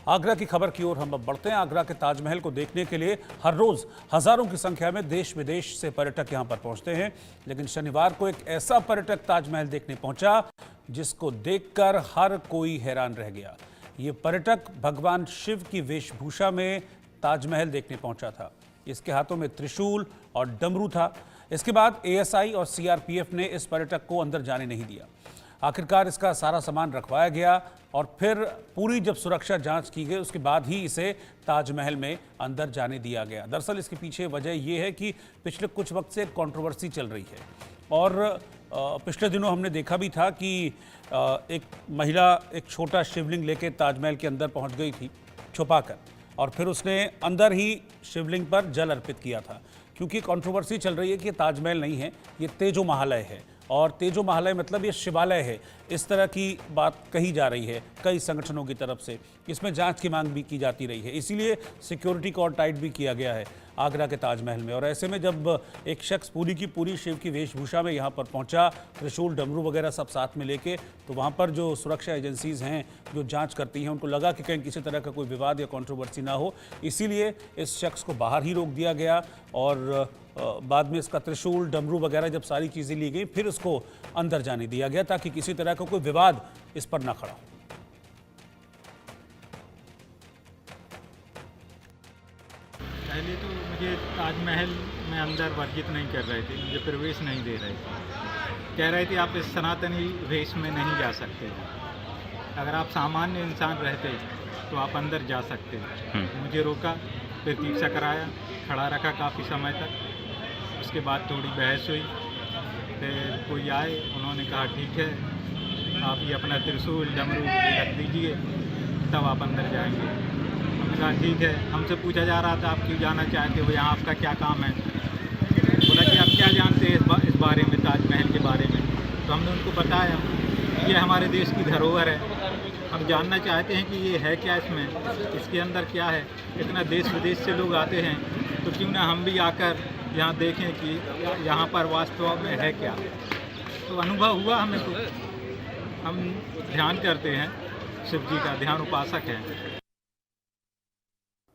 आगरा की खबर की ओर हम अब बढ़ते हैं। आगरा के ताजमहल को देखने के लिए हर रोज हजारों की संख्या में देश विदेश से पर्यटक यहां पर पहुंचते हैं, लेकिन शनिवार को एक ऐसा पर्यटक ताजमहल देखने पहुंचा जिसको देखकर हर कोई हैरान रह गया। ये पर्यटक भगवान शिव की वेशभूषा में ताजमहल देखने पहुंचा था। इसके हाथों में त्रिशूल और डमरू था। इसके बाद एएसआई और सीआरपीएफ ने इस पर्यटक को अंदर जाने नहीं दिया। आखिरकार इसका सारा सामान रखवाया गया और फिर पूरी जब सुरक्षा जांच की गई उसके बाद ही इसे ताजमहल में अंदर जाने दिया गया। दरअसल इसके पीछे वजह यह है कि पिछले कुछ वक्त से कंट्रोवर्सी चल रही है और पिछले दिनों हमने देखा भी था कि एक महिला एक छोटा शिवलिंग लेके ताजमहल के अंदर पहुंच गई थी छुपाकर, और फिर उसने अंदर ही शिवलिंग पर जल अर्पित किया था। क्योंकि कंट्रोवर्सी चल रही है कि ये ताजमहल नहीं है, ये तेजो महालय है, और तेजो महालय मतलब ये शिवालय है, इस तरह की बात कही जा रही है कई संगठनों की तरफ से। इसमें जांच की मांग भी की जाती रही है, इसीलिए सिक्योरिटी को और टाइट भी किया गया है आगरा के ताजमहल में। और ऐसे में जब एक शख्स पूरी की पूरी शिव की वेशभूषा में यहाँ पर पहुँचा, त्रिशूल डमरू वगैरह सब साथ में लेके, तो वहाँ पर जो सुरक्षा एजेंसीज़ हैं जो जांच करती हैं उनको लगा कि कहीं किसी तरह का कोई विवाद या कंट्रोवर्सी ना हो, इसीलिए इस शख्स को बाहर ही रोक दिया गया। और बाद में इसका त्रिशूल डमरू वगैरह जब सारी चीज़ें ली गई फिर उसको अंदर जाने दिया गया ताकि किसी तरह का कोई विवाद इस पर ना खड़ा हो। पहले तो मुझे ताजमहल में अंदर वर्जित नहीं कर रहे थे, मुझे प्रवेश नहीं दे रहे थे। कह रहे थे आप इस सनातनी वेश में नहीं जा सकते, अगर आप सामान्य इंसान रहते तो आप अंदर जा सकते। मुझे रोका, प्रतीक्षा कराया, खड़ा रखा काफ़ी समय तक। उसके बाद थोड़ी बहस हुई, फिर कोई आए, उन्होंने कहा ठीक है आप ये अपना त्रिशूल डमरू रख दीजिए तब आप अंदर जाएंगे। हमने कहा ठीक है। हमसे पूछा जा रहा था आप क्यों जाना चाहते हो, यहाँ आपका क्या काम है। बोला कि आप क्या जानते हैं इस बारे में, ताजमहल के बारे में। तो हमने उनको बताया ये हमारे देश की धरोहर है, हम जानना चाहते हैं कि ये है क्या, इसमें इसके अंदर क्या है। इतना देश विदेश से लोग आते हैं तो क्यों ना हम भी आकर यहाँ देखें कि यहाँ पर वास्तव में है क्या। तो अनुभव हुआ हमें। तो हम ध्यान करते हैं, शिव जी का ध्यान उपासक हैं।